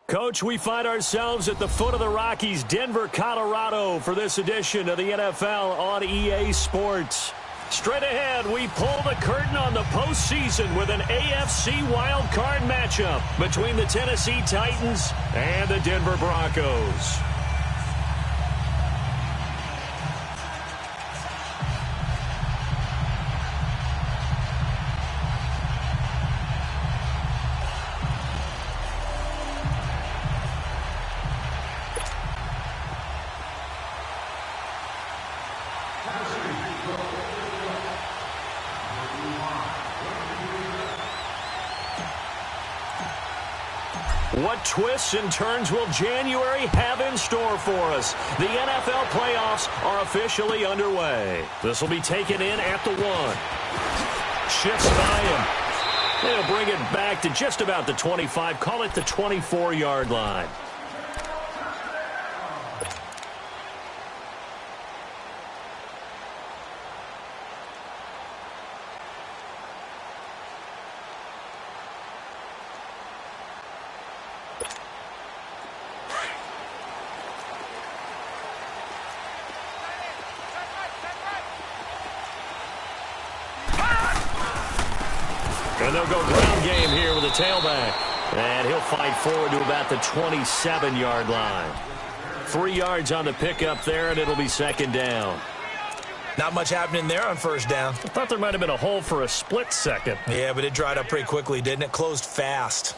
Coach, we find ourselves at the foot of the Rockies, Denver, Colorado, for this edition of the NFL on EA Sports. Straight ahead, we pull the curtain on the postseason with an AFC wildcard matchup between the Tennessee Titans and the Denver Broncos. What twists and turns will January have in store for us? The NFL playoffs are officially underway. This will be taken in at the 1. Shifts by him. They'll bring it back to just about the 25. Call it the 24-yard line. And they'll go ground game here with a tailback. And he'll fight forward to about the 27-yard line. 3 yards on the pickup there, and it'll be second down. Not much happening there on first down. I thought there might have been a hole for a split second. Yeah, but it dried up pretty quickly, didn't it? Closed fast.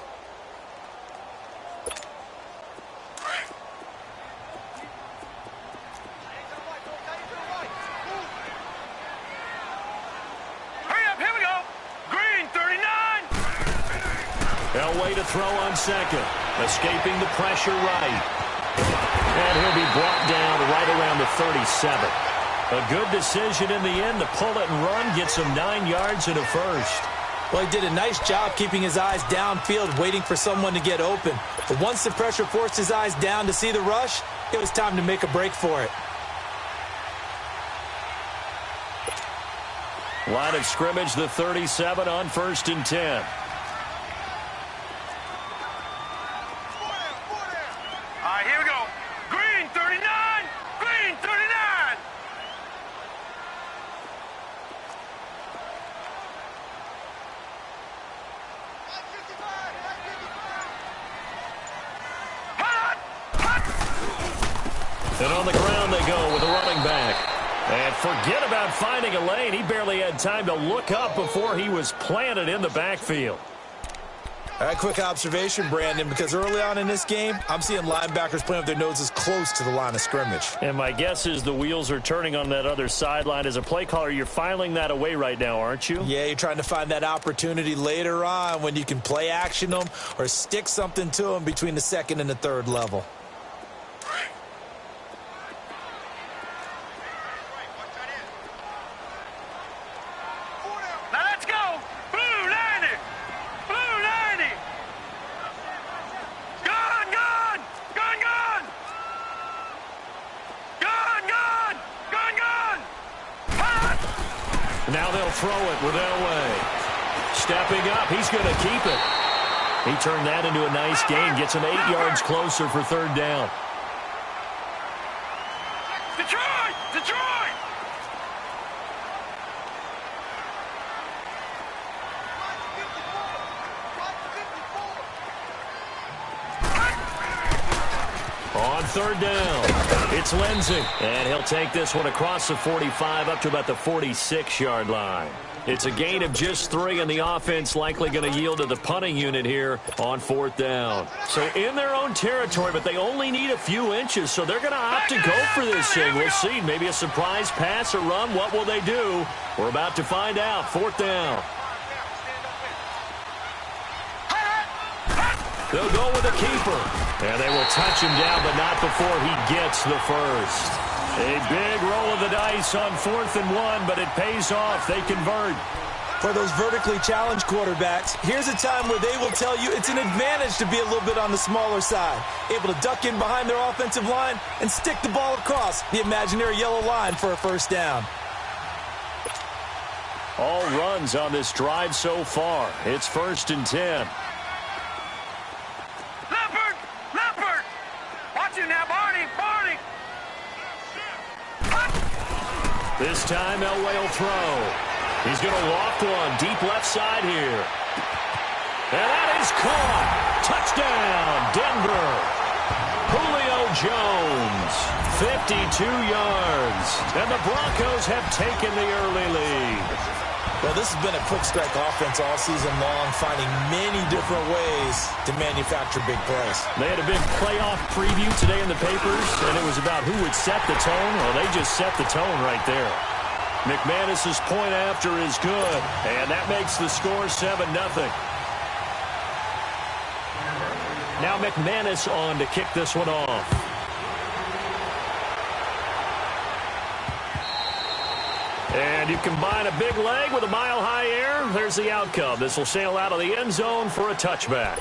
Elway to throw on second. Escaping the pressure right. And he'll be brought down right around the 37. A good decision in the end to pull it and run. Gets him 9 yards and a first. Well, he did a nice job keeping his eyes downfield, waiting for someone to get open. But once the pressure forced his eyes down to see the rush, it was time to make a break for it. Line of scrimmage, the 37 on 1st and 10. And on the ground they go with a running back. And forget about finding a lane. He barely had time to look up before he was planted in the backfield. All right, quick observation, Brandon, because early on in this game, I'm seeing linebackers playing with their noses close to the line of scrimmage. And my guess is the wheels are turning on that other sideline. As a play caller, you're filing that away right now, aren't you? Yeah, you're trying to find that opportunity later on when you can play action them or stick something to them between the 2nd and the 3rd level. Now they'll throw it with Elway. Stepping up, he's going to keep it. He turned that into a nice gain, gets him 8 yards closer for 3rd down. Detroit! Detroit! On 3rd down, it's Lindsey. And he'll take this one across the 45 up to about the 46-yard line. It's a gain of just 3, and the offense likely going to yield to the punting unit here on 4th down. So in their own territory, but they only need a few inches, so they're going to opt to go for this thing. We'll see. Maybe a surprise pass or run. What will they do? We're about to find out. 4th down. They'll go with a keeper. And they will touch him down, but not before he gets the first. A big roll of the dice on 4th and 1, but it pays off. They convert. For those vertically challenged quarterbacks, here's a time where they will tell you it's an advantage to be a little bit on the smaller side. Able to duck in behind their offensive line and stick the ball across the imaginary yellow line for a first down. All runs on this drive so far. It's 1st and 10. Leopard! This time Elway will throw. He's going to loft one deep left side here. And that is caught. Touchdown, Denver. Julio Jones, 52 yards. And the Broncos have taken the early lead. Well, this has been a quick strike offense all season long, finding many different ways to manufacture big plays. They had a big playoff preview today in the papers, and it was about who would set the tone. Well, they just set the tone right there. McManus's point after is good, and that makes the score 7-0. Now McManus on to kick this one off. And you combine a big leg with a mile-high air. There's the outcome. This will sail out of the end zone for a touchback.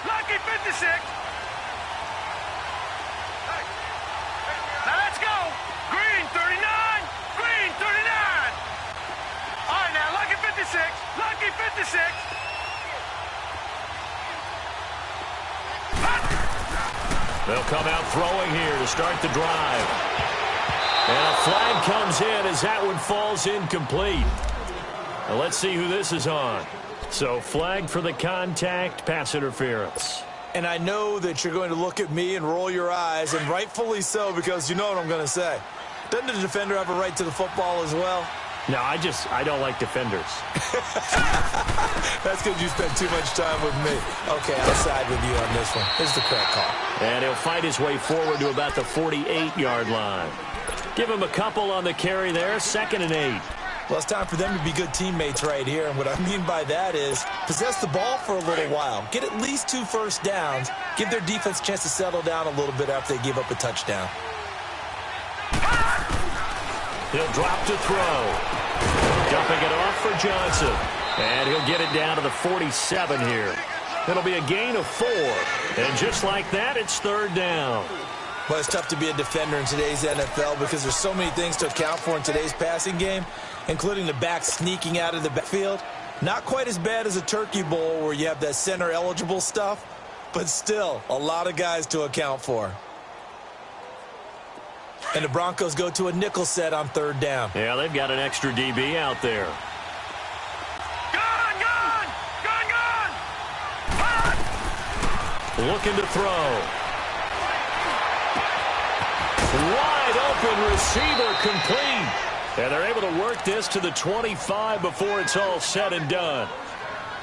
Lucky 56. Now let's go. Green 39. Green 39. All right, now Lucky 56. Lucky 56. They'll come out throwing here to start the drive. And a flag comes in as that one falls incomplete. Now let's see who this is on. So flag for the contact, pass interference. And I know that you're going to look at me and roll your eyes, and rightfully so, because you know what I'm going to say. Doesn't the defender have a right to the football as well? No, I don't like defenders. That's because you spent too much time with me. Okay, I'll side with you on this one. Here's the correct call. And he'll fight his way forward to about the 48-yard line. Give him a couple on the carry there, 2nd and 8. Well, it's time for them to be good teammates right here. And what I mean by that is possess the ball for a little while. Get at least 2 first downs. Give their defense a chance to settle down a little bit after they give up a touchdown. He'll drop to throw. Dumping it off for Johnson. And he'll get it down to the 47 here. It'll be a gain of 4. And just like that, it's 3rd down. Well, it's tough to be a defender in today's NFL because there's so many things to account for in today's passing game, including the back sneaking out of the backfield. Not quite as bad as a turkey bowl where you have that center-eligible stuff, but still a lot of guys to account for. And the Broncos go to a nickel set on 3rd down. Yeah, they've got an extra DB out there. Gun! Looking to throw. Wide open receiver complete. And they're able to work this to the 25 before it's all said and done.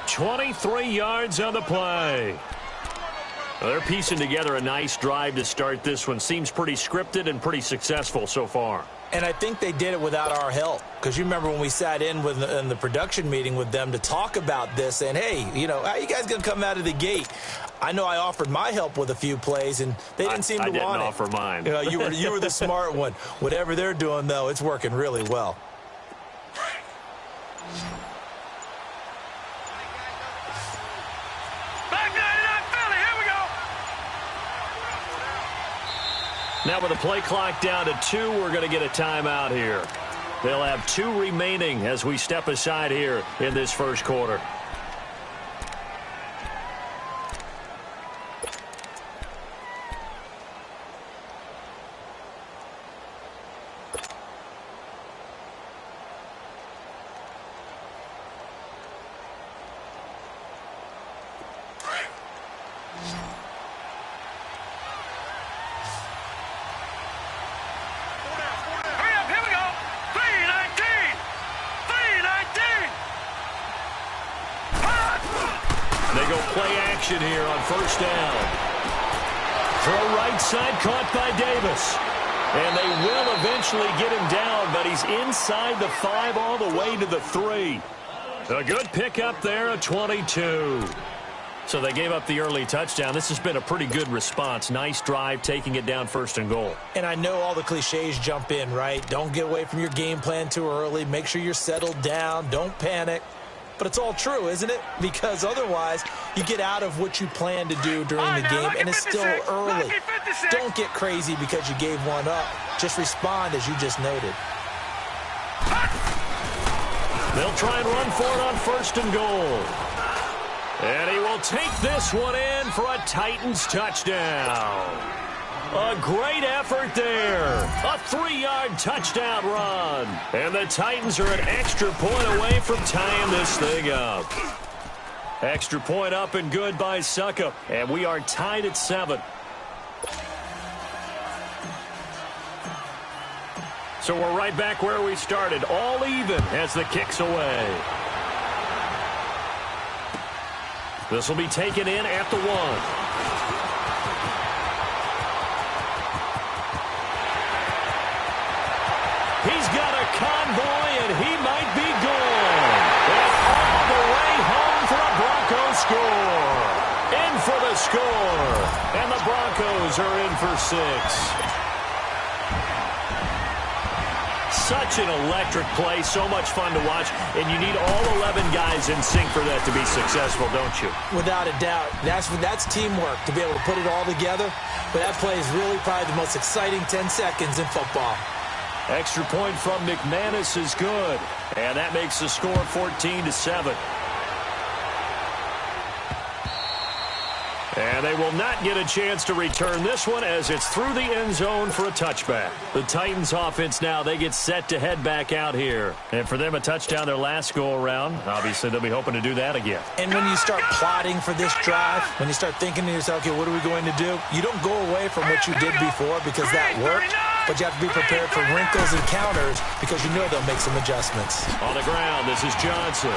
23 yards on the play. Well, they're piecing together a nice drive to start this one. Seems pretty scripted and pretty successful so far. And I think they did it without our help. Because you remember when we sat in the production meeting with them to talk about this, and hey, you know, how are you guys going to come out of the gate? I know I offered my help with a few plays, and they didn't seem to want it. I didn't offer mine. You know, you were the smart one. Whatever they're doing, though, it's working really well. Back 99 Philly, here we go. Now with the play clock down to 2, we're going to get a timeout here. They'll have 2 remaining as we step aside here in this first quarter. Here on 1st down. Throw right side caught by Davis. And they will eventually get him down, but he's inside the 5 all the way to the 3. A good pickup there, a 22. So they gave up the early touchdown. This has been a pretty good response. Nice drive, taking it down 1st and goal. And I know all the cliches jump in, right? Don't get away from your game plan too early. Make sure you're settled down. Don't panic. But it's all true, isn't it? Because otherwise, you get out of what you plan to do during the game, and it's still early. Don't get crazy because you gave one up. Just respond as you just noted. They'll try and run for it on 1st and goal. And he will take this one in for a Titans touchdown. A great effort there. A 3-yard touchdown run. And the Titans are an extra point away from tying this thing up. Extra point up and good by Suckup. And we are tied at 7. So we're right back where we started. All even as the kick's away. This will be taken in at the 1. He's got a convoy, and he might be gone. And all the way home for a Broncos score. In for the score. And the Broncos are in for 6. Such an electric play, so much fun to watch, and you need all 11 guys in sync for that to be successful, don't you? Without a doubt. That's teamwork, to be able to put it all together. But that play is really probably the most exciting 10 seconds in football. Extra point from McManus is good, and that makes the score 14-7. And they will not get a chance to return this one as it's through the end zone for a touchback. The Titans offense now, they get set to head back out here. And for them, a touchdown their last go-around. Obviously, they'll be hoping to do that again. And when you start plotting for this drive, when you start thinking to yourself, okay, what are we going to do? You don't go away from what you did before because that worked. But you have to be prepared for wrinkles and counters because you know they'll make some adjustments. On the ground, this is Johnson.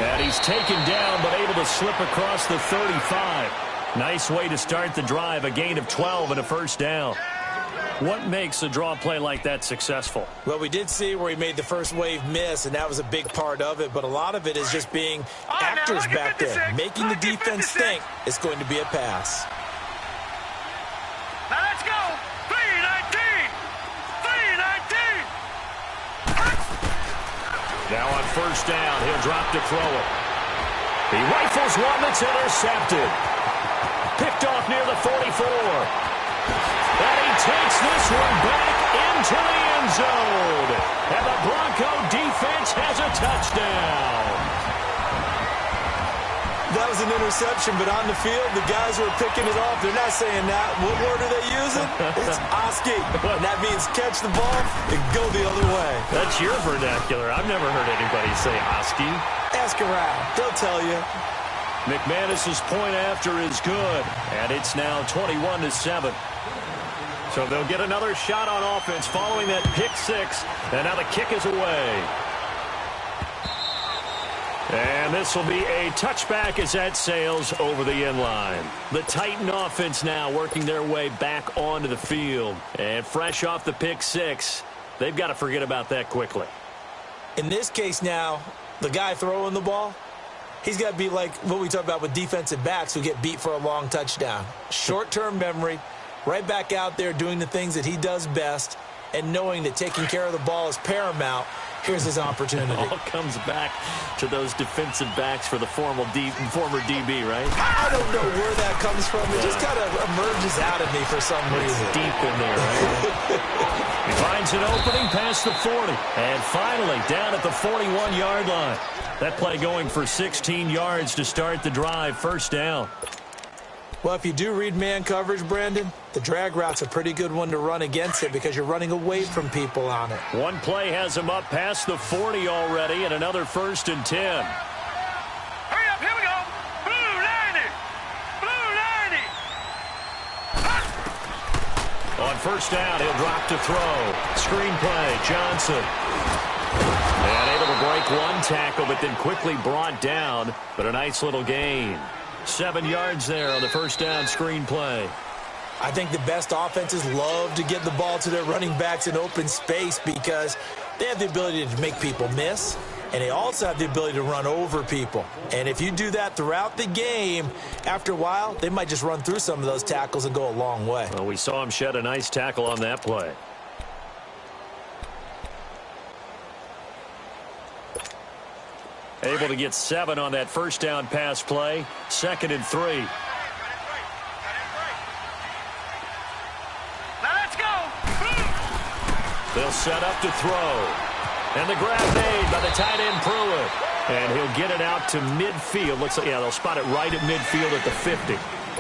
And he's taken down but able to slip across the 35. Nice way to start the drive, a gain of 12 and a first down. What makes a draw play like that successful? Well, we did see where he made the first wave miss, and that was a big part of it. But a lot of it is just being actors back there, making the defense think it's going to be a pass. Now let's go. 3-19. 3-19. Now on first down, he'll drop to throw it. He rifles one that's intercepted. Picked off near the 44. And he takes this one back into the end zone. And the Bronco defense has a touchdown. That was an interception, but on the field, the guys who are picking it off, they're not saying that. What word are they using? It's Oski. And that means catch the ball and go the other way. That's your vernacular. I've never heard anybody say Oski. Ask around. They'll tell you. McManus's point after is good, and it's now 21-7. So they'll get another shot on offense following that pick six, and now the kick is away. And this will be a touchback as that sails over the end line. The Titan offense now working their way back onto the field, and fresh off the pick six, they've got to forget about that quickly. In this case now, the guy throwing the ball, he's got to be like what we talk about with defensive backs who get beat for a long touchdown. Short-term memory, right back out there doing the things that he does best, and knowing that taking care of the ball is paramount. Here's his opportunity. It all comes back to those defensive backs for the former DB, right? I don't know where that comes from. It just kind of emerges out of me for some reason. It's deep in there, right? He finds an opening past the 40. And finally, down at the 41-yard line. That play going for 16 yards to start the drive. First down. Well, if you do read man coverage, Brandon, the drag route's a pretty good one to run against it because you're running away from people on it. One play has him up past the 40 already, and another 1st and 10. Hurry up, here we go. Blue 90. Blue 90. On first down, he'll drop to throw. Screen play, Johnson. And able to break one tackle, but then quickly brought down, but a nice little gain. 7 yards there on the first down screen play. I think the best offenses love to get the ball to their running backs in open space because they have the ability to make people miss, and they also have the ability to run over people. And if you do that throughout the game, after a while, they might just run through some of those tackles and go a long way. Well, we saw him shed a nice tackle on that play. Able to get 7 on that first down pass play. 2nd and 3. Now let's go. They'll set up to throw. And the grab made by the tight end Pruitt. And he'll get it out to midfield. Looks like, yeah, they'll spot it right at midfield at the 50.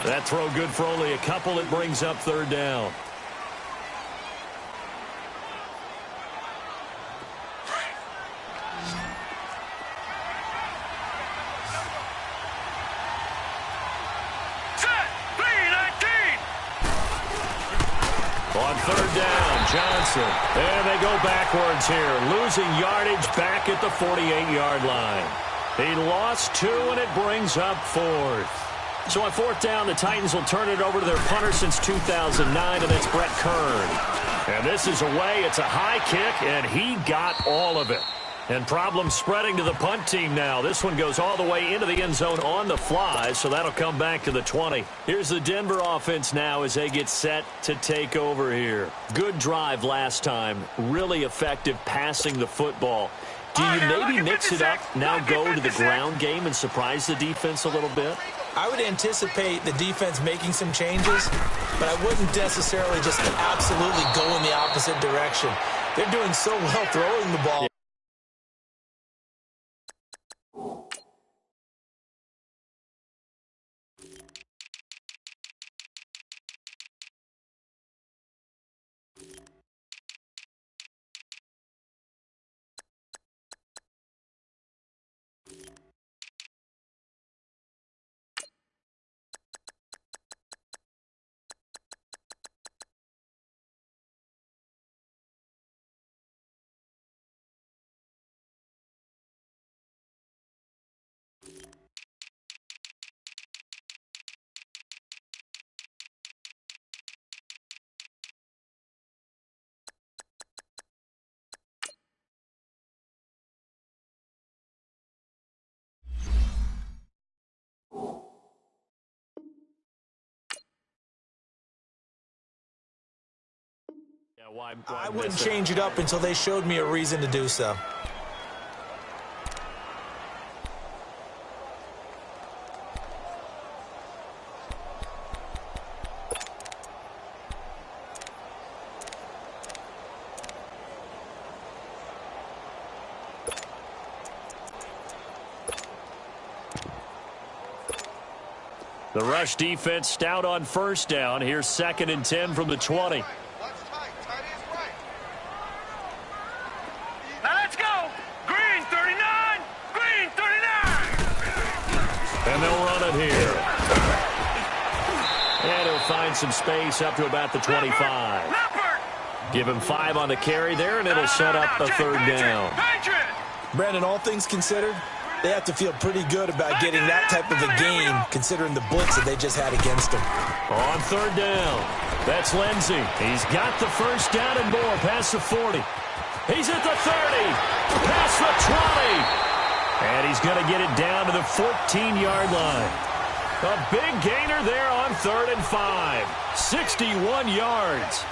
That throw good for only a couple. It brings up 3rd down. On 3rd down, Johnson. And they go backwards here. Losing yardage back at the 48-yard line. He lost 2, and it brings up 4th. So on 4th down, the Titans will turn it over to their punter since 2009, and that's Brett Kern. And this is away. It's a high kick, and he got all of it. And problems spreading to the punt team now. This one goes all the way into the end zone on the fly, so that'll come back to the 20. Here's the Denver offense now as they get set to take over here. Good drive last time. Really effective passing the football. Do you maybe mix it up, now go to the ground game and surprise the defense a little bit? I would anticipate the defense making some changes, but I wouldn't necessarily just absolutely go in the opposite direction. They're doing so well throwing the ball. Why I wouldn't change it up until they showed me a reason to do so. The rush defense stout on 1st down. Here's 2nd and 10 from the 20. And they'll run it here. And he'll find some space up to about the 25. Give him 5 on the carry there, and it'll set up a 3rd down. Brandon, all things considered, they have to feel pretty good about getting that type of a game, considering the blitz that they just had against them. On 3rd down, that's Lindsey. He's got the 1st down and more past the 40. He's at the 30, past the 20. And he's going to get it down to the 14-yard line. A big gainer there on 3rd and 5. 61 yards.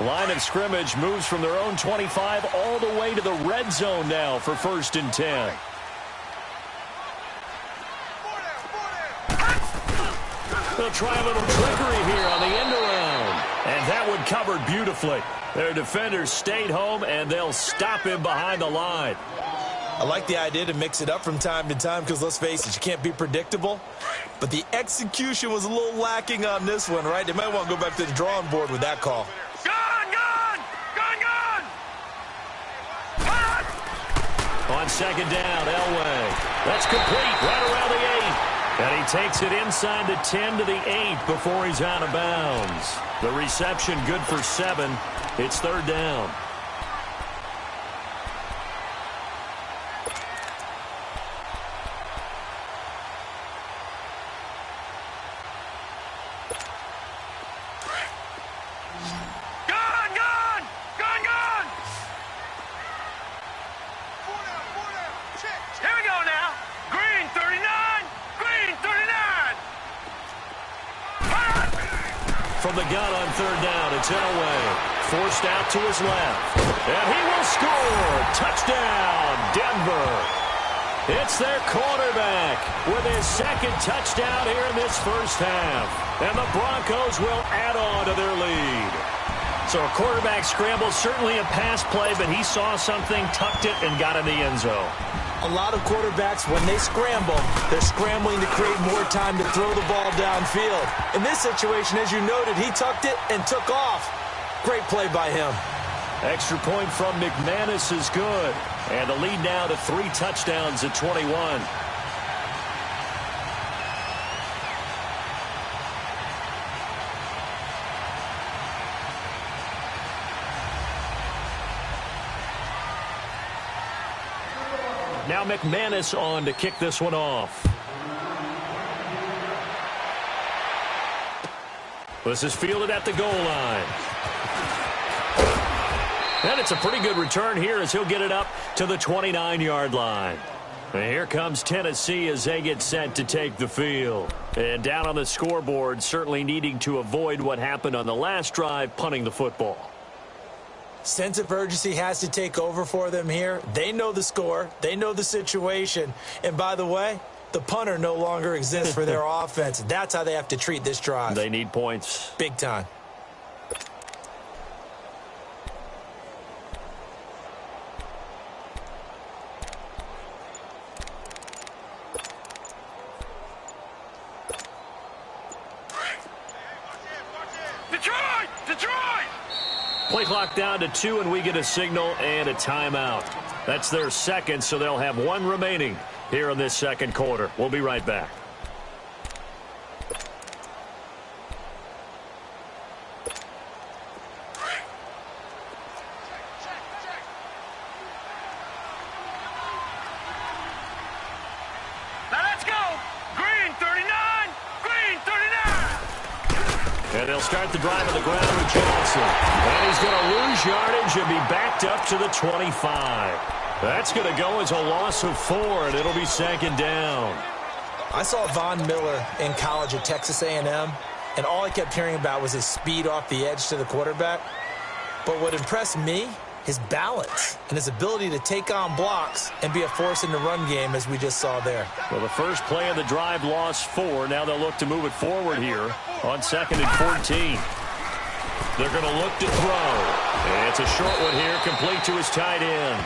Line of scrimmage moves from their own 25 all the way to the red zone now for 1st and 10. They'll try a little trickery here on the end around. And that one covered beautifully. Their defenders stayed home, and they'll stop him behind the line. I like the idea to mix it up from time to time because, let's face it, you can't be predictable. But the execution was a little lacking on this one, right? They might want to go back to the drawing board with that call. On 2nd down, Elway. That's complete right around the 8. And he takes it inside the 10 to the 8 before he's out of bounds. The reception good for 7. It's 3rd down. Here we go now. Green. from the gun on third down. It's Elway. Forced out to his left. And he will score. Touchdown, Denver. It's their quarterback with his second touchdown here in this first half. And the Broncos will add on to their lead. So a quarterback scramble, certainly a pass play, but he saw something, tucked it, and got in the end zone. A lot of quarterbacks, when they scramble, they're scrambling to create more time to throw the ball downfield. In this situation, as you noted, he tucked it and took off. Great play by him. Extra point from McManus is good. And the lead now to 3 touchdowns at 21. Now McManus on to kick this one off. This is fielded at the goal line. And it's a pretty good return here as he'll get it up to the 29-yard line. And here comes Tennessee as they get set to take the field. And down on the scoreboard, certainly needing to avoid what happened on the last drive, punting the football. Sense of urgency has to take over for them here. They know the score. They know the situation. And by the way, the punter no longer exists for their offense. That's how they have to treat this drive. They need points. Big time. Play clock down to 2, and we get a signal and a timeout. That's their second, so they'll have 1 remaining here in this second quarter. We'll be right back. Now let's go. Green 39. Green 39. And they'll start the drive on the ground with Johnson. And he's going to lose yardage and be backed up to the 25. That's going to go as a loss of 4, and it'll be second down. I saw Von Miller in college at Texas A&M, and all I kept hearing about was his speed off the edge to the quarterback. But what impressed me, his balance and his ability to take on blocks and be a force in the run game, as we just saw there. Well, the first play of the drive lost 4. Now they'll look to move it forward here on 2nd and 14. They're going to look to throw. And it's a short one here, complete to his tight end.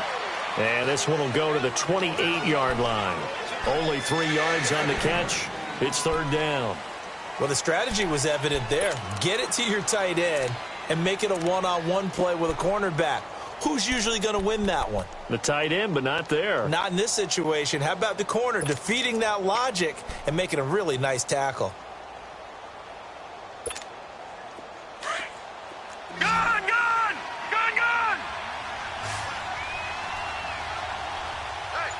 And this one will go to the 28-yard line. Only 3 yards on the catch. It's third down. Well, the strategy was evident there. Get it to your tight end and make it a one-on-one play with a cornerback. Who's usually going to win that one? The tight end, but not there. Not in this situation. How about the corner defeating that logic and making a really nice tackle? Gun, gun! Gun, gun! Hey.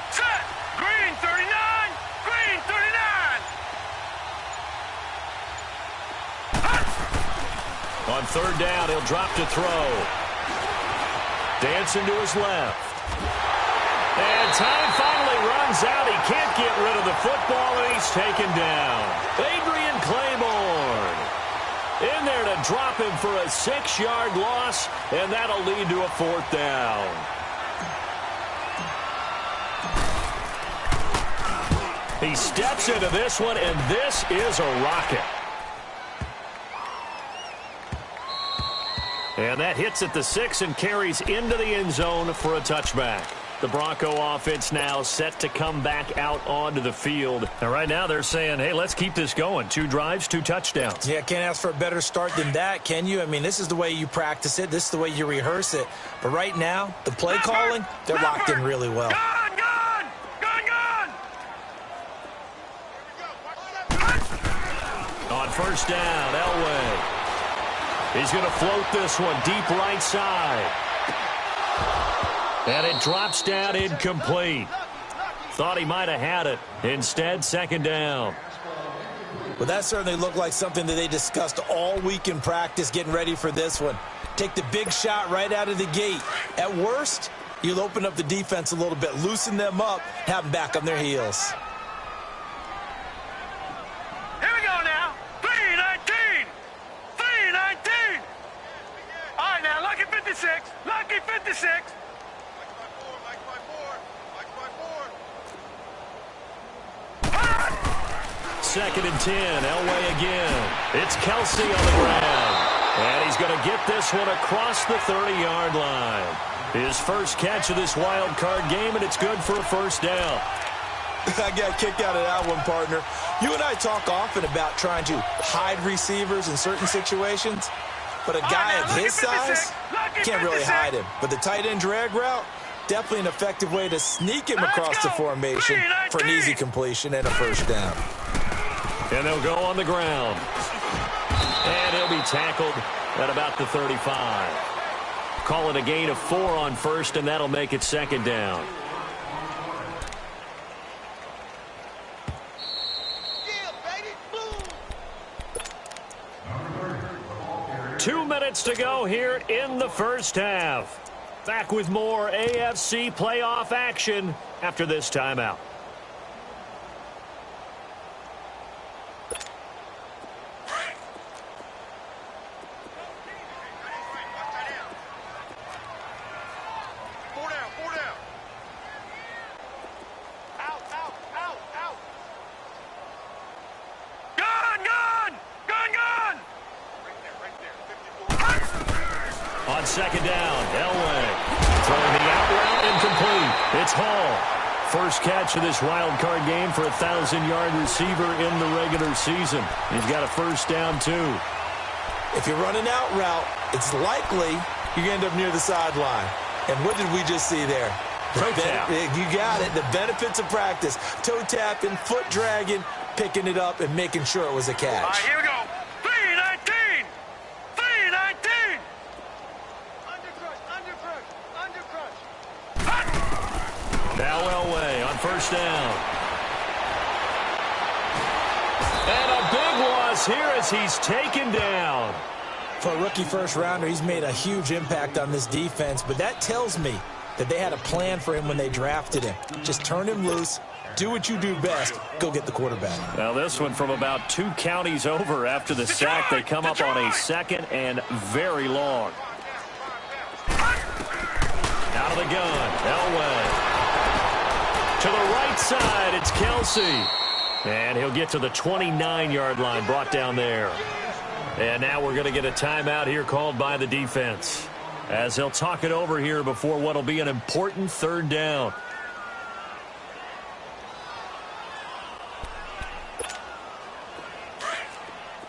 Set! Green 39! Green 39! On third down, he'll drop to throw. Dancing to his left. And time finally runs out. He can't get rid of the football, and he's taken down. Adrian Claiborne in there to drop him for a 6-yard loss, and that'll lead to a 4th down. He steps into this one, and this is a rocket. And that hits at the 6 and carries into the end zone for a touchback. The Bronco offense now set to come back out onto the field. And right now they're saying, hey, let's keep this going. 2 drives, 2 touchdowns. Yeah, can't ask for a better start than that, can you? I mean, this is the way you practice it. This is the way you rehearse it. But right now, the play calling, they're locked in really well. Gun, gun! Gun, gun! On first down, Elway. He's going to float this one deep right side. And it drops down incomplete. Thought he might have had it. Instead, second down. Well, that certainly looked like something that they discussed all week in practice getting ready for this one. Take the big shot right out of the gate. At worst, you'll open up the defense a little bit, loosen them up, have them back on their heels. Here we go now. 319. 56. Second and 10, Elway again. It's Kelsey on the ground. And he's going to get this one across the 30-yard line. His first catch of this wild card game, and it's good for a first down. I got kicked out of that one, partner. You and I talk often about trying to hide receivers in certain situations, but a guy of his size can't really hide him. But the tight end drag route, definitely an effective way to sneak him across the formation for an easy completion and a first down. And they'll go on the ground. And he'll be tackled at about the 35. Call it a gain of 4 on first, and that'll make it second down. Yeah, 2 minutes to go here in the first half. Back with more AFC playoff action after this timeout. On second down, Elway throwing the out route incomplete. It's Hall. First catch of this wild card game for a 1,000-yard receiver in the regular season. He's got a first down, too. If you run an out route, it's likely you're going to end up near the sideline. And what did we just see there? Toe tap. You got it. The benefits of practice. Toe tapping, foot dragging, picking it up, and making sure it was a catch. All right, here we go. 319. 319. Now Elway on first down. And a big loss here as he's taken down. For a rookie first-rounder, he's made a huge impact on this defense, but that tells me that they had a plan for him when they drafted him. Just turn him loose, do what you do best, go get the quarterback. Now this one from about 2 counties over after the sack. They come up on a second and very long. Out of the gun, Elway. To the right side, it's Kelsey. And he'll get to the 29-yard line, brought down there. And now we're going to get a timeout here called by the defense, as they'll talk it over here before what will be an important third down.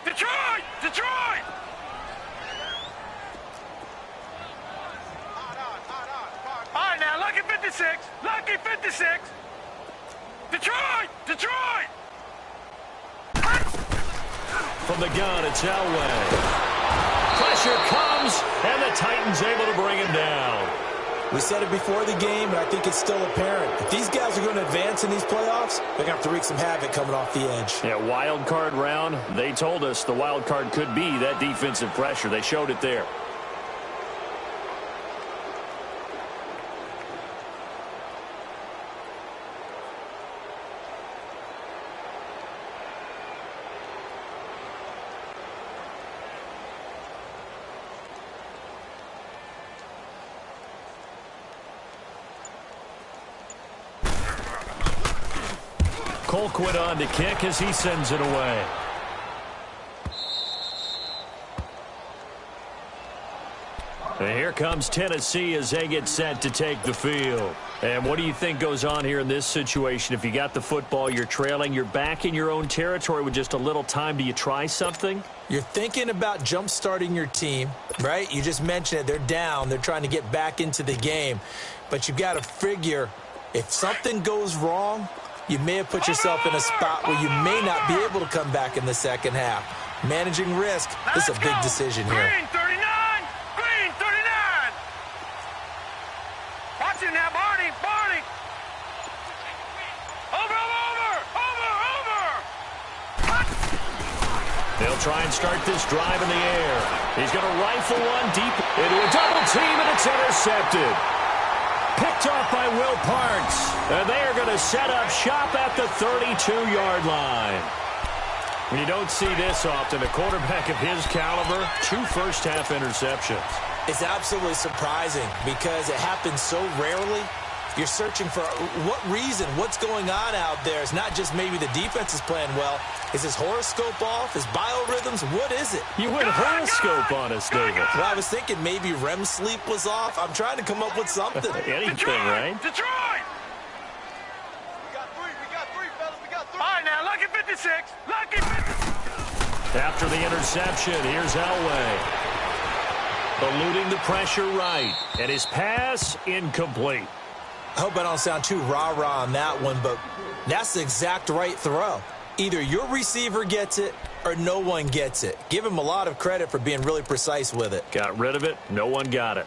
Detroit! Detroit! All right, now, lucky 56. Lucky 56. Detroit! Detroit! From the gun, it's Elway. Pressure comes, and the Titans able to bring him down. We said it before the game, and I think it's still apparent. If these guys are going to advance in these playoffs, they're going to have to wreak some havoc coming off the edge. Yeah, wild card round. They told us the wild card could be that defensive pressure. They showed it there. Colquitt on to kick as he sends it away. And here comes Tennessee as they get set to take the field. And what do you think goes on here in this situation? If you got the football, you're trailing, you're back in your own territory with just a little time. Do you try something? You're thinking about jump-starting your team, right? You just mentioned it. They're down. They're trying to get back into the game. But you've got to figure if something goes wrong, you may have put yourself in a spot where you may not be able to come back in the second half. Managing risk is a big decision here. Green 39! Green 39! Watch it now, Barney! Barney! Over! They'll try and start this drive in the air. He's going to rifle one deep into a double team, and it's intercepted. Picked off by Will Parks. And they are going to set up shop at the 32-yard line. When you don't see this often, a quarterback of his caliber, 2 first-half interceptions. It's absolutely surprising because it happens so rarely. You're searching for what reason, what's going on out there. It's not just maybe the defense is playing well. Is his horoscope off? His biorhythms? What is it? You went horoscope on us, David. Well, I was thinking maybe REM sleep was off. I'm trying to come up with something. Anything, Detroit! right? Detroit! We got three, fellas. We got three. All right, now, lucky 56. Lucky 56. After the interception, here's Elway. Eluding the pressure right. And his pass incomplete. I hope I don't sound too rah-rah on that one, but that's the exact right throw. Either your receiver gets it or no one gets it. Give him a lot of credit for being really precise with it. Got rid of it. No one got it.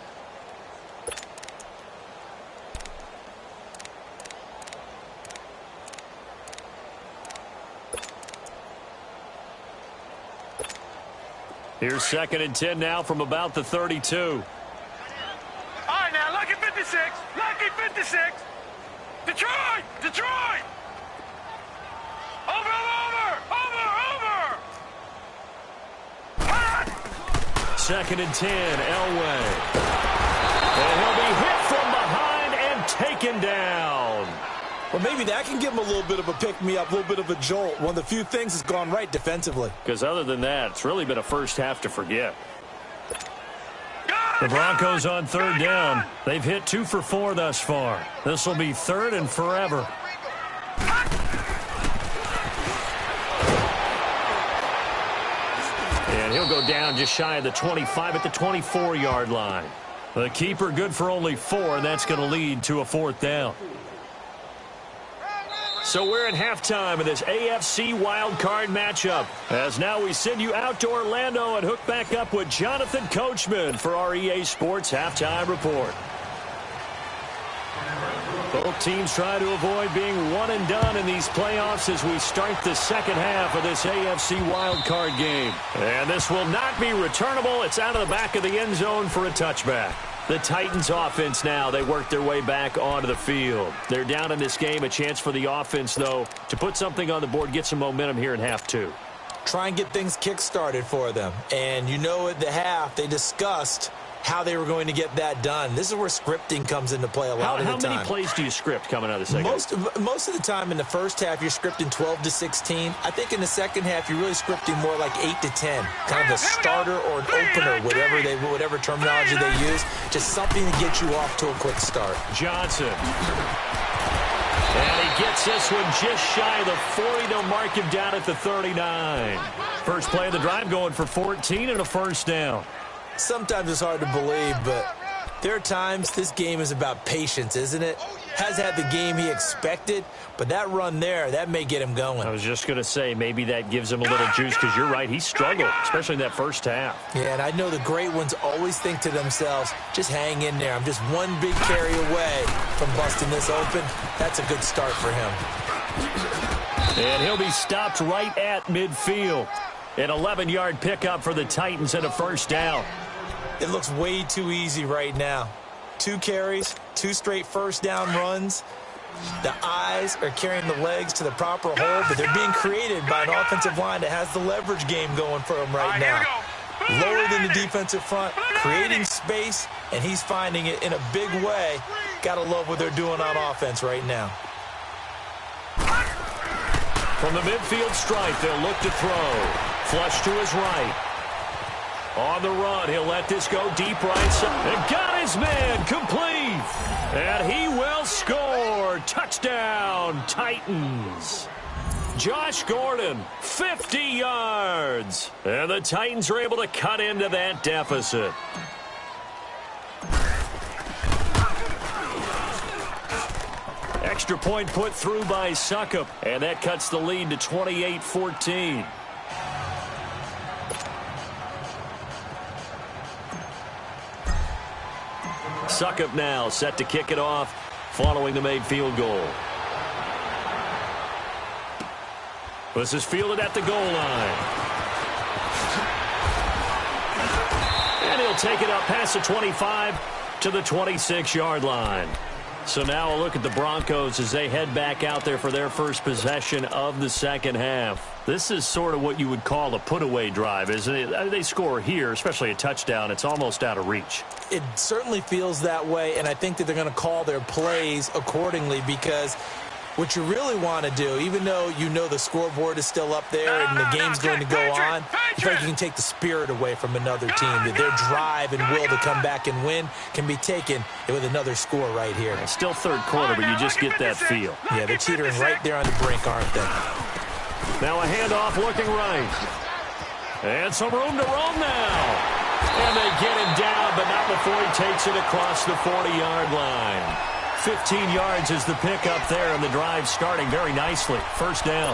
Here's 2nd and 10 now from about the 32. All right, now, lucky 56. Lucky 56. Detroit! Detroit! Over! 2nd and 10, Elway. And he'll be hit from behind and taken down. Well, maybe that can give him a little bit of a pick-me-up, a little bit of a jolt. One of the few things that's gone right defensively. Because other than that, it's really been a first half to forget. The Broncos on 3rd down. They've hit 2 for 4 thus far. This will be 3rd and forever. And he'll go down just shy of the 25 at the 24-yard line. The keeper good for only 4, and that's going to lead to a 4th down. So we're at halftime of this AFC wildcard matchup. As now we send you out to Orlando and hook back up with Jonathan Coachman for our EA Sports Halftime Report. Both teams try to avoid being one and done in these playoffs as we start the second half of this AFC wildcard game. And this will not be returnable. It's out of the back of the end zone for a touchback. The Titans offense now, they work their way back onto the field. They're down in this game. A chance for the offense, though, to put something on the board, get some momentum here in half 2. Try and get things kick-started for them. And you know at the half, they discussed how they were going to get that done. This is where scripting comes into play a lot of the time. How many plays do you script coming out of the second? Most of the time in the first half, you're scripting 12 to 16. I think in the second half, you're really scripting more like 8 to 10. Kind of a starter or an opener, whatever terminology they use. Just something to get you off to a quick start. Johnson. And he gets this one just shy of the 40. They'll mark him down at the 39. First play of the drive going for 14 and a first down. Sometimes it's hard to believe, but there are times this game is about patience, isn't it? Has had the game he expected, but that run there, that may get him going. I was just going to say, maybe that gives him a little juice, because you're right, he struggled, especially in that first half. Yeah, and I know the great ones always think to themselves, just hang in there. I'm just one big carry away from busting this open. That's a good start for him. And he'll be stopped right at midfield. An 11-yard pickup for the Titans and a first down. It looks way too easy right now. 2 carries, 2 straight first down runs. The eyes are carrying the legs to the proper hole, but they're being created by an offensive line that has the leverage game going for him right now. Lower than the defensive front, creating space, and he's finding it in a big way. Gotta love what they're doing on offense right now. From the midfield stripe, they'll look to throw. Flush to his right. On the run, he'll let this go deep right side. And got his man complete. And he will score. Touchdown, Titans. Josh Gordon, 50 yards. And the Titans are able to cut into that deficit. Extra point put through by Suckup. And that cuts the lead to 28-14. Suckup now set to kick it off following the made field goal. This is fielded at the goal line. And he'll take it up past the 25 to the 26-yard line. So now a look at the Broncos as they head back out there for their first possession of the second half. This is sort of what you would call a put-away drive, isn't it? They score here, especially a touchdown. It's almost out of reach. It certainly feels that way, and I think that they're going to call their plays accordingly because what you really want to do, even though you know the scoreboard is still up there and the game's going to go on, I feel like you can take the spirit away from another team, that their drive and will to come back and win can be taken with another score right here. Still third quarter, but you just get that feel. Yeah, they're teetering right there on the brink, aren't they? Now a handoff looking right. And some room to roam now. And they get him down, but not before he takes it across the 40-yard line. 15 yards is the pickup there, and the drive starting very nicely. First down.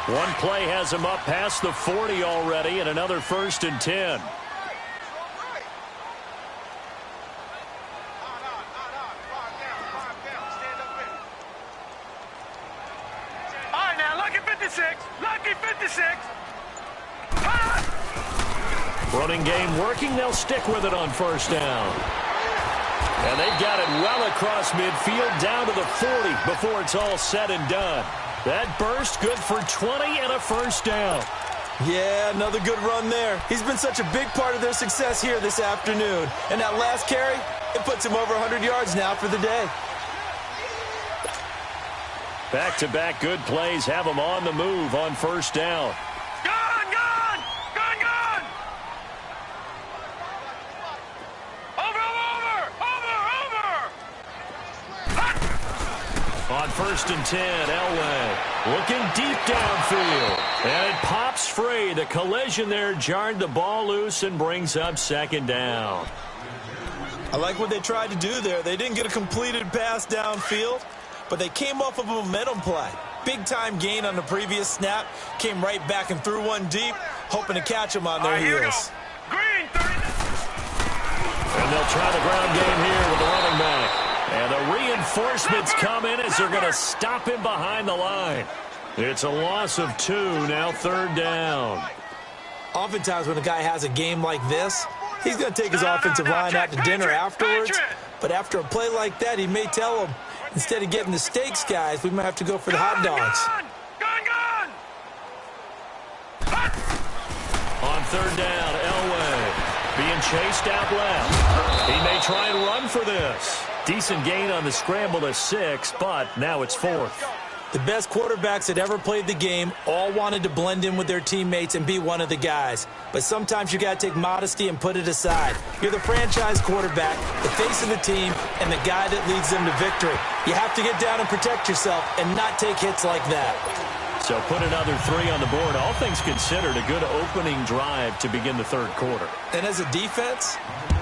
One play has him up past the 40 already, and another 1st and 10. Lucky 56. Running game working. They'll stick with it on first down. And they've got it well across midfield down to the 40 before it's all said and done. That burst good for 20 and a first down. Yeah, another good run there. He's been such a big part of their success here this afternoon. And that last carry, it puts him over 100 yards now for the day. Back-to-back good plays have them on the move on first down. Gone! Over! On 1st and 10, Elway looking deep downfield. And it pops free. The collision there jarred the ball loose and brings up second down. I like what they tried to do there. They didn't get a completed pass downfield, but they came off of a momentum play. Big-time gain on the previous snap. Came right back and threw one deep, hoping to catch them on their heels. Green, 30. And they'll try the ground game here with the running back. And the reinforcements come in as they're going to stop him behind the line. It's a loss of 2, now 3rd down. Oftentimes when a guy has a game like this, he's going to take his offensive line out to dinner afterwards. But after a play like that, he may tell them, instead of getting the steaks, guys, we might have to go for the hot dogs. Gone! On 3rd down, Elway being chased out left. He may try and run for this. Decent gain on the scramble to 6, but now it's 4th. The best quarterbacks that ever played the game all wanted to blend in with their teammates and be one of the guys. But sometimes you got to take modesty and put it aside. You're the franchise quarterback, the face of the team, and the guy that leads them to victory. You have to get down and protect yourself and not take hits like that. So put another 3 on the board. All things considered, a good opening drive to begin the 3rd quarter. And as a defense,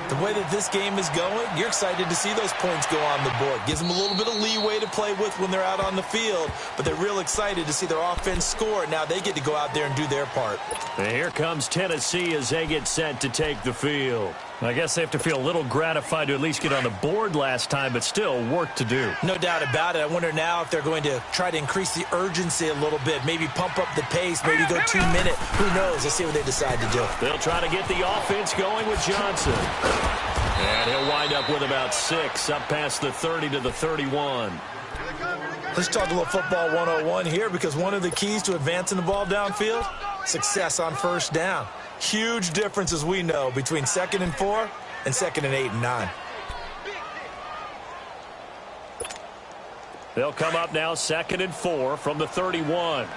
the way that this game is going, you're excited to see those points go on the board. Gives them a little bit of leeway to play with when they're out on the field, but they're real excited to see their offense score. Now they get to go out there and do their part. And here comes Tennessee as they get set to take the field. I guess they have to feel a little gratified to at least get on the board last time, but still work to do. No doubt about it. I wonder now if they're going to try to increase the urgency a little bit, maybe pump up the pace, maybe go 2 minute. Who knows? Let's see what they decide to do. They'll try to get the offense going with Johnson. And he'll wind up with about 6, up past the 30 to the 31. Let's talk a little football 101 here, because one of the keys to advancing the ball downfield, success on first down. Huge difference, as we know, between 2nd and 4 and 2nd and 8 and 9. They'll come up now 2nd and 4 from the 31.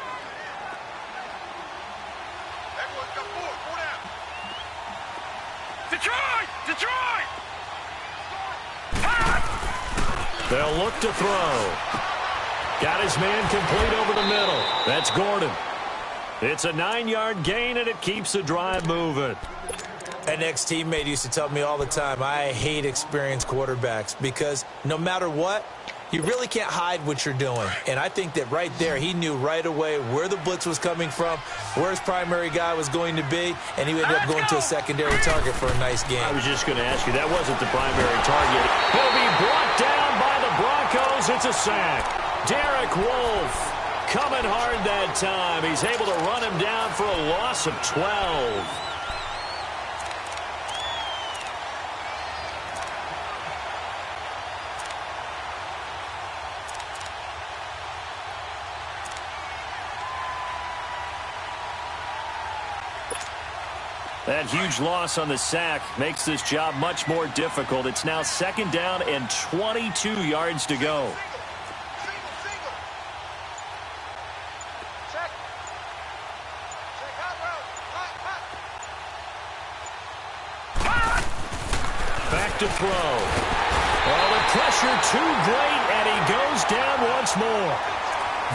Detroit! They'll look to throw. Got his man complete over the middle. That's Gordon. It's a 9-yard gain, and it keeps the drive moving. An ex-teammate used to tell me all the time, I hate experienced quarterbacks, because no matter what, you really can't hide what you're doing. And I think that right there, he knew right away where the blitz was coming from, where his primary guy was going to be, and he ended up going to a secondary target for a nice game. I was just going to ask you, that wasn't the primary target. He'll be brought down by the Broncos. It's a sack. Derek Wolfe coming hard that time. He's able to run him down for a loss of 12. That huge loss on the sack makes this job much more difficult. It's now 2nd down and 22 yards to go. Back to throw. Oh, the pressure too great, and he goes down once more.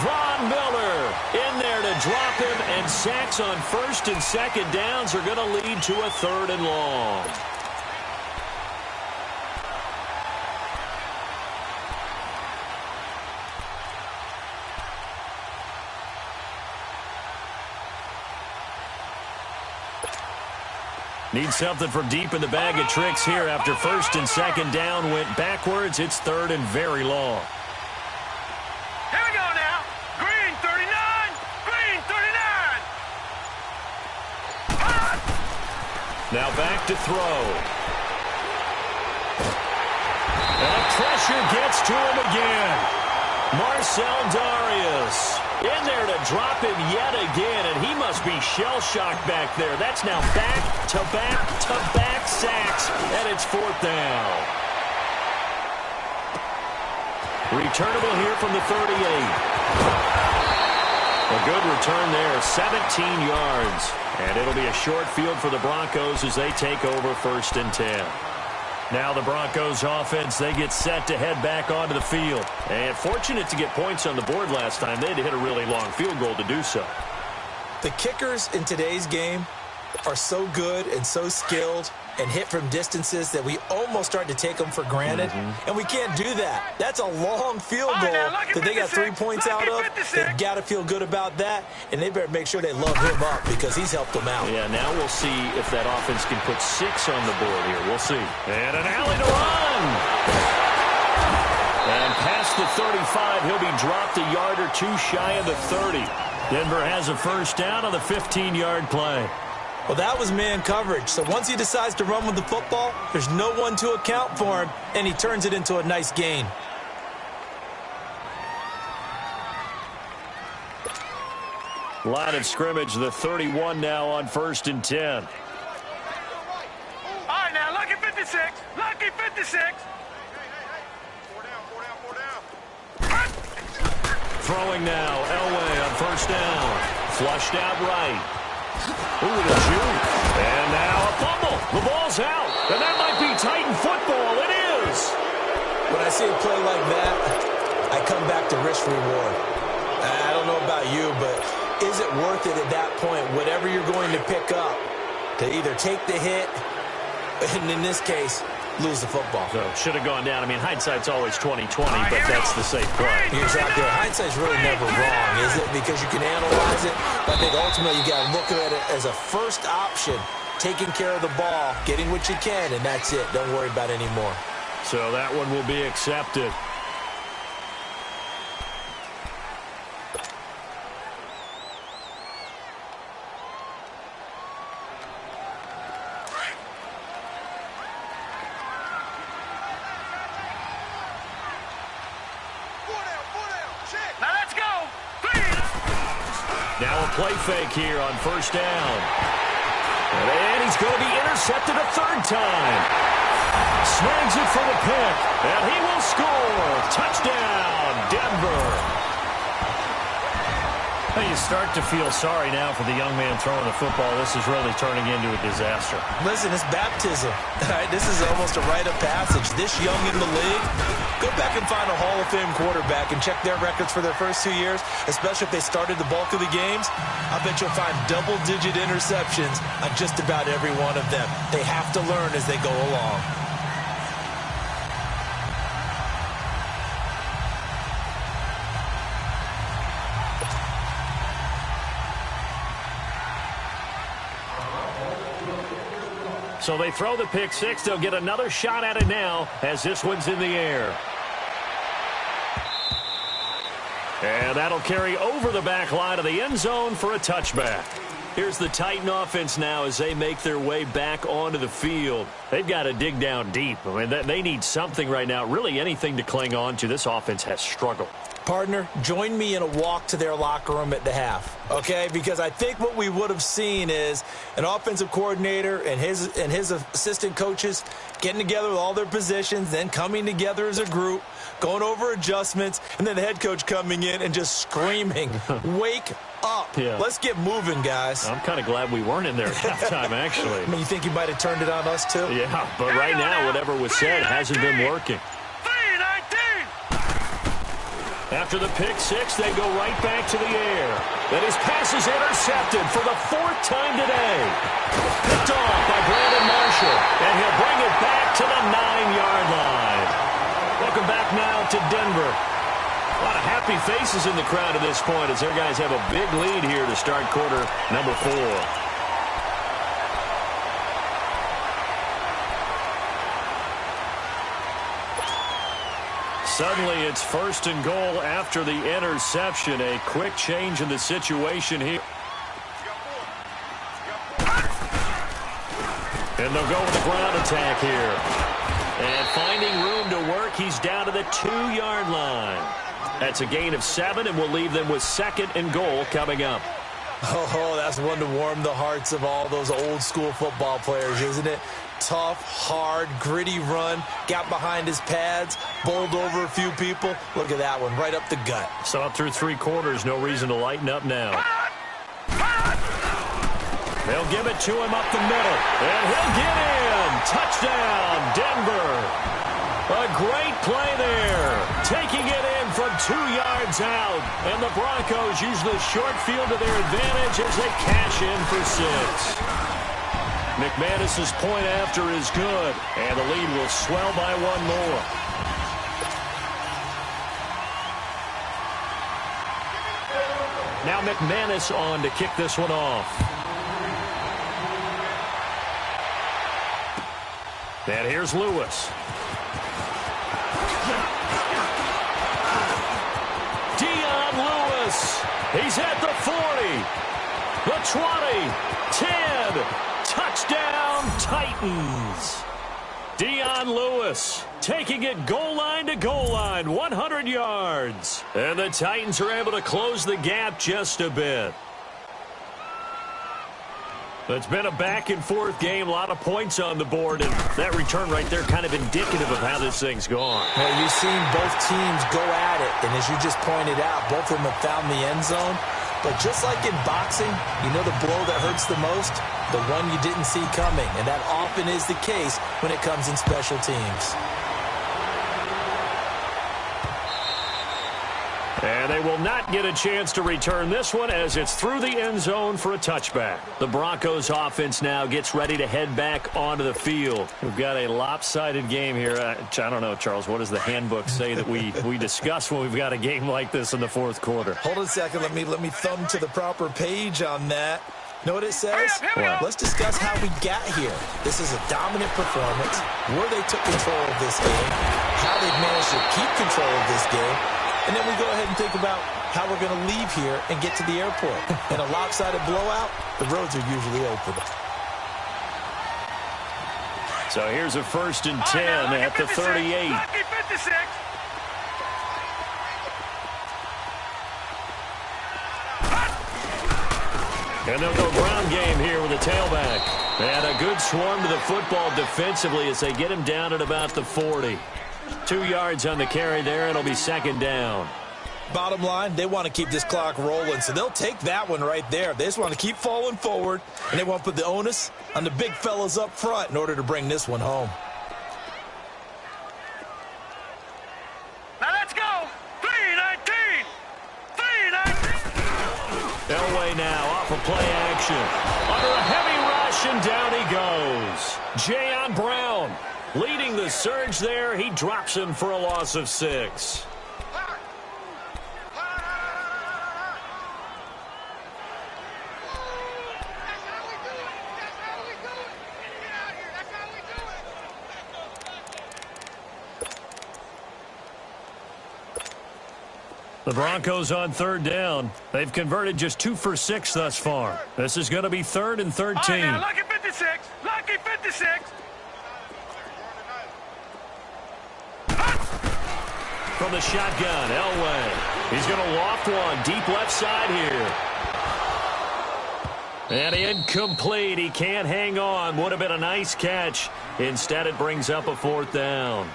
Von Miller in there to drop him, and sacks on 1st and 2nd downs are going to lead to a 3rd and long. Need something from deep in the bag of tricks here after 1st and 2nd down went backwards. It's 3rd and very long. Here we go now. Green 39. Green 39. Now back to throw. And the pressure gets to him again. Marcel Darius in there to drop him yet again, and he must be shell-shocked back there. That's now back-to-back-to-back sacks, and it's 4th down. Returnable here from the 38. A good return there, 17 yards. And it'll be a short field for the Broncos as they take over 1st and 10. Now the Broncos offense, they get set to head back onto the field. And fortunate to get points on the board last time. They had to hit a really long field goal to do so. The kickers in today's game are so good and so skilled and hit from distances that we almost start to take them for granted. And we can't do that. That's a long field goal that they got 3 points out of. They've got to feel good about that, and they better make sure they love him up because he's helped them out. Yeah, now we'll see if that offense can put 6 on the board here. We'll see. And an alley to run. And past the 35, he'll be dropped a yard or two shy of the 30. Denver has a 1st down on the 15-yard play. Well, that was man coverage. So once he decides to run with the football, there's no one to account for him, and he turns it into a nice gain. Line of scrimmage, the 31 now on 1st and 10. All right, now, lucky 56. Lucky 56. Throwing now, Elway on 1st down. Flushed out right. Ooh, the juke. And now a fumble. The ball's out. And that might be Titan football. It is. When I see a play like that, I come back to risk reward. I don't know about you, but is it worth it at that point, whatever you're going to pick up, to either take the hit, and in this case, lose the football? So should have gone down. I mean, hindsight's always 20/20, but that's the safe play. Exactly. Hindsight's really never wrong, is it? Because you can analyze it. But I think ultimately you got to look at it as a first option, taking care of the ball, getting what you can, and that's it. Don't worry about it anymore. So that one will be accepted. Now a play fake here on 1st down. And he's going to be intercepted a 3rd time. Snags it for the pick. And he will score. Touchdown, Denver. Well, you start to feel sorry now for the young man throwing the football. This is really turning into a disaster. Listen, it's baptism. All right, this is almost a rite of passage. This young in the league, go back and find a Hall of Fame quarterback and check their records for their first 2 years, especially if they started the bulk of the games. I bet you'll find double-digit interceptions on just about every one of them. They have to learn as they go along. So they throw the pick six. They'll get another shot at it now as this one's in the air. And that'll carry over the back line of the end zone for a touchback. Here's the Titan offense now as they make their way back onto the field. They've got to dig down deep. I mean, they need something right now, really anything to cling on to. This offense has struggled. Partner, join me in a walk to their locker room at the half, okay? Because I think what we would have seen is an offensive coordinator and his assistant coaches getting together with all their positions, then coming together as a group, going over adjustments, and then the head coach coming in and just screaming, wake up. Yeah. Let's get moving, guys. I'm kind of glad we weren't in there at halftime, actually. I mean, you think he might have turned it on us, too? Yeah, but right now, whatever was said hasn't been working. After the pick six, they go right back to the air. Then his pass is intercepted for the fourth time today. Picked off by Brandon Marshall, and he'll bring it back to the 9-yard line. Welcome back now to Denver. A lot of happy faces in the crowd at this point as their guys have a big lead here to start quarter number 4. Suddenly, it's first and goal after the interception. A quick change in the situation here. And they'll go with the ground attack here. And finding room to work, he's down to the 2-yard line. That's a gain of 7, and we'll leave them with second and goal coming up. Oh, that's one to warm the hearts of all those old-school football players, isn't it? Tough, hard, gritty run, got behind his pads, bowled over a few people. Look at that one, right up the gut. Saw it through 3 quarters, no reason to lighten up now. They'll give it to him up the middle, and he'll get in. Touchdown, Denver. A great play there, taking it in from 2 yards out. And the Broncos use the short field to their advantage as they cash in for 6. McManus's point after is good, and the lead will swell by 1 more. Now McManus on to kick this one off. And here's Lewis. Dion Lewis. He's at the 40, the 20, 10. Touchdown, Titans. Dion Lewis taking it goal line to goal line, 100 yards. And the Titans are able to close the gap just a bit. It's been a back-and-forth game, a lot of points on the board, and that return right there kind of indicative of how this thing's gone. Well, you've seen both teams go at it, and as you just pointed out, both of them have found the end zone. But just like in boxing, you know the blow that hurts the most? The one you didn't see coming, and that often is the case when it comes in special teams. And they will not get a chance to return this one as it's through the end zone for a touchback. The Broncos offense now gets ready to head back onto the field. We've got a lopsided game here. I don't know, Charles, what does the handbook say that we discuss when we've got a game like this in the fourth quarter? Hold on a second. Let me thumb to the proper page on that. Know what it says? What? Let's discuss how we got here. This is a dominant performance, where they took control of this game, how they've managed to keep control of this game, and then we go ahead and think about how we're going to leave here and get to the airport. In a lopsided blowout, the roads are usually open. So here's a 1st and 10 at the 38. Lucky 56. And they'll go ground game here with a tailback. And a good swarm to the football defensively as they get him down at about the 40. 2 yards on the carry there, and it'll be second down. Bottom line, they want to keep this clock rolling, so they'll take that one right there. They just want to keep falling forward, and they want to put the onus on the big fellas up front in order to bring this one home. Now let's go. 3-19. 3-19. Elway now off of play action. Under a heavy rush, and down he goes. Jayon Brown leading the surge there. He drops him for a loss of 6. The Broncos on third down. They've converted just 2 for 6 thus far. This is going to be 3rd and 13. All right, now, lucky 56. Lucky 56. From the shotgun, Elway. He's going to loft one deep left side here. And incomplete. He can't hang on. Would have been a nice catch. Instead, it brings up a 4th down.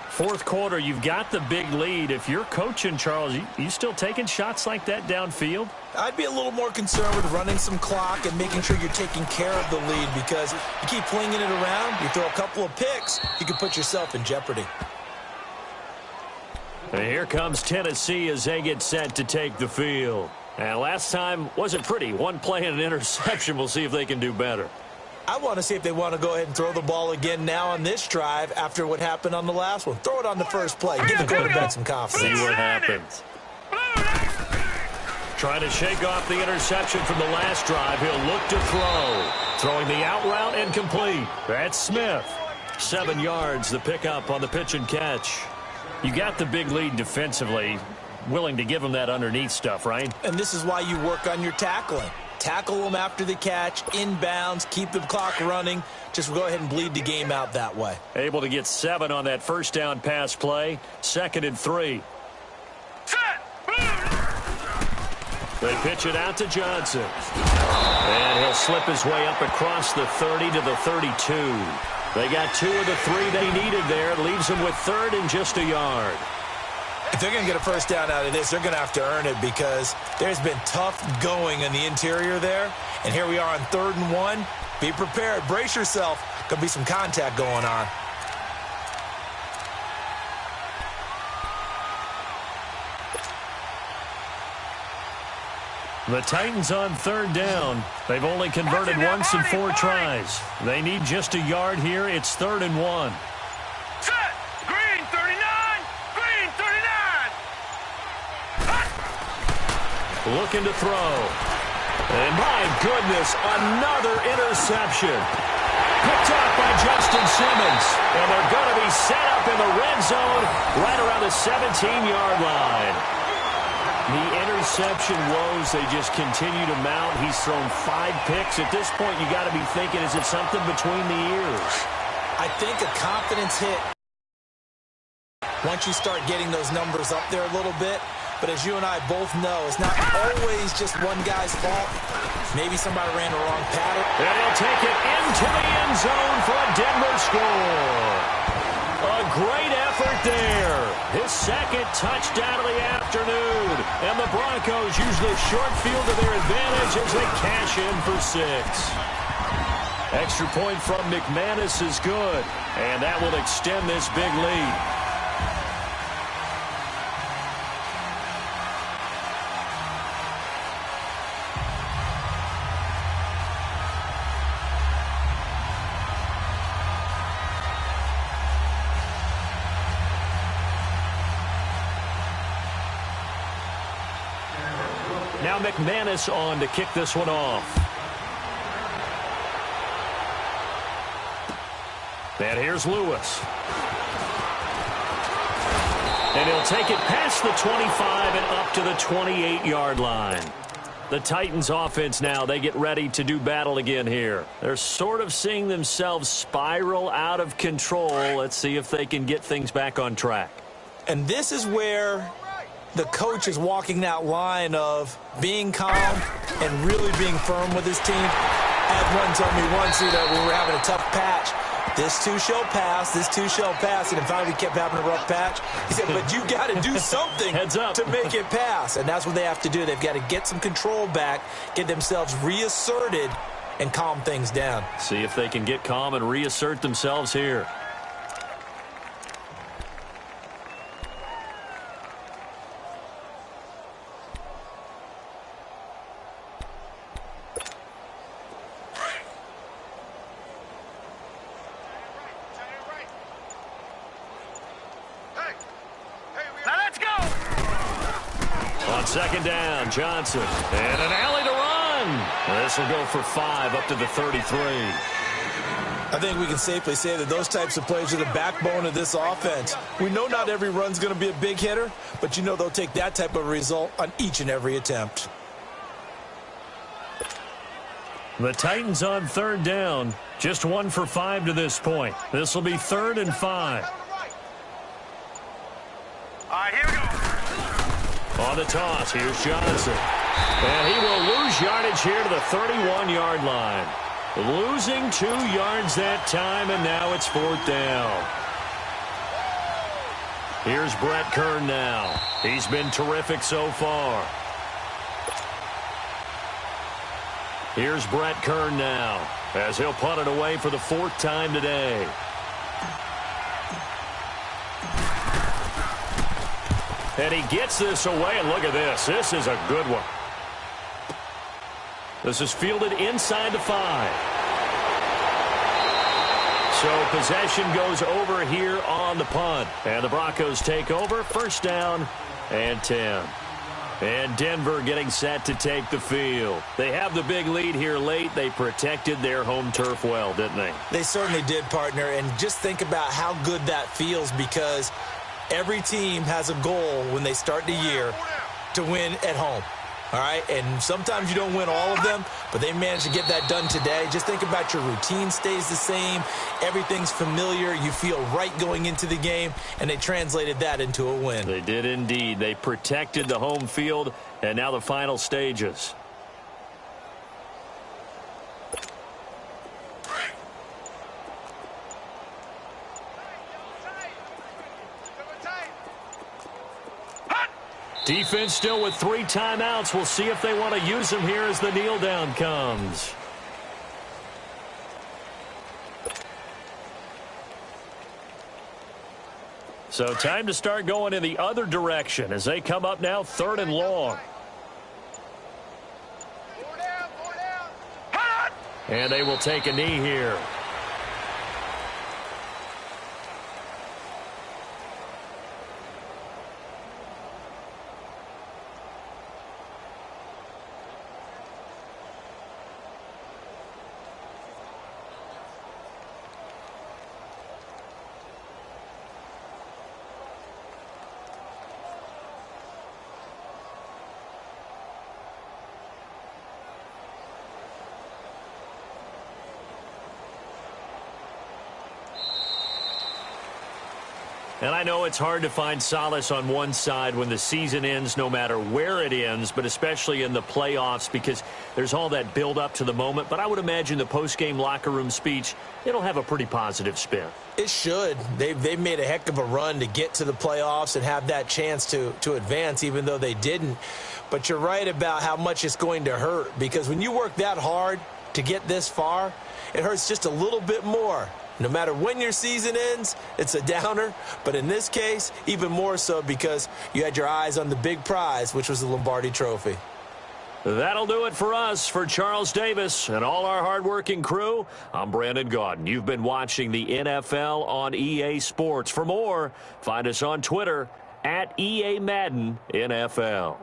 Fourth quarter, you've got the big lead. If you're coaching, Charles, you still taking shots like that downfield? I'd be a little more concerned with running some clock and making sure you're taking care of the lead, because you keep flinging it around, you throw a couple of picks, you can put yourself in jeopardy. And here comes Tennessee as they get set to take the field. And last time wasn't pretty. One play and an interception. We'll see if they can do better. I want to see if they want to go ahead and throw the ball again now on this drive after what happened on the last one. Throw it on the first play. Give the quarterback some confidence. See what happens. Trying to shake off the interception from the last drive. He'll look to throw. Throwing the out route incomplete. That's Smith. 7 yards, the pickup on the pitch and catch. You got the big lead defensively. Willing to give them that underneath stuff, right? And this is why you work on your tackling. Tackle them after the catch, inbounds, keep the clock running. Just go ahead and bleed the game out that way. Able to get 7 on that first down pass play. 2nd and 3. They pitch it out to Johnson. And he'll slip his way up across the 30 to the 32. They got 2 of the 3 they needed there. It leaves them with 3rd and just a yard. If they're going to get a first down out of this, they're going to have to earn it, because there's been tough going in the interior there. And here we are on 3rd and 1. Be prepared. Brace yourself. Going to be some contact going on. The Titans on 3rd down. They've only converted once in 4 tries. They need just a yard here. It's 3rd and 1. Set. Green 39. Green 39. Looking to throw. And my goodness, another interception. Picked off by Justin Simmons. And they're going to be set up in the red zone right around the 17-yard line. The interception woes, they just continue to mount. He's thrown 5 picks. At this point, you got to be thinking, is it something between the ears? I think a confidence hit once you start getting those numbers up there a little bit. But as you and I both know, it's not always just one guy's fault. Maybe somebody ran the wrong pattern. And he'll take it into the end zone for a Denver score. A great effort there. His 2nd touchdown of the afternoon. And the Broncos use the short field to their advantage as they cash in for 6. Extra point from McManus is good. And that will extend this big lead. Now McManus on to kick this one off. And here's Lewis. And he'll take it past the 25 and up to the 28-yard line. The Titans offense now, they get ready to do battle again here. They're sort of seeing themselves spiral out of control. Let's see if they can get things back on track. And this is where the coach is walking that line of being calm and really being firm with his team. I had one told me once that we were having a tough patch. This too shall pass, this too shall pass. And finally we kept having a rough patch. He said, but you got to do something Heads up. to make it pass. And that's what they have to do. They've got to get some control back, get themselves reasserted, and calm things down. See if they can get calm and reassert themselves here. Second down, Johnson. And an alley to run. This will go for 5 up to the 33. I think we can safely say that those types of plays are the backbone of this offense. We know not every run's going to be a big hitter, but you know they'll take that type of result on each and every attempt. The Titans on third down. Just 1 for 5 to this point. This will be 3rd and 5. All right, here we go. On the toss, here's Johnson. And he will lose yardage here to the 31-yard line. Losing 2 yards that time, and now it's 4th down. Here's Brett Kern now. He's been terrific so far. Here's Brett Kern now, as he'll punt it away for the 4th time today. And he gets this away, and look at this. This is a good one. This is fielded inside the 5. So possession goes over here on the punt. And the Broncos take over. 1st down and 10. And Denver getting set to take the field. They have the big lead here late. They protected their home turf well, didn't they? They certainly did, partner. And just think about how good that feels, because every team has a goal when they start the year to win at home. All right, and sometimes you don't win all of them, but they managed to get that done today. Just think about your routine stays the same. Everything's familiar. You feel right going into the game, and they translated that into a win. They did indeed. They protected the home field, and now the final stages. Defense still with 3 timeouts. We'll see if they want to use them here as the kneel down comes. So time to start going in the other direction as they come up now 3rd and long. And they will take a knee here. And I know it's hard to find solace on one side when the season ends, no matter where it ends, but especially in the playoffs, because there's all that build up to the moment. But I would imagine the post-game locker room speech, it'll have a pretty positive spin. It should. They've made a heck of a run to get to the playoffs and have that chance to advance, even though they didn't. But you're right about how much it's going to hurt, because when you work that hard to get this far, it hurts just a little bit more. No matter when your season ends, it's a downer. But in this case, even more so, because you had your eyes on the big prize, which was the Lombardi Trophy. That'll do it for us. For Charles Davis and all our hardworking crew, I'm Brandon Gaudin. You've been watching the NFL on EA Sports. For more, find us on Twitter at EA Madden NFL.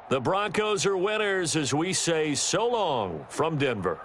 The Broncos are winners as we say so long from Denver.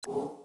you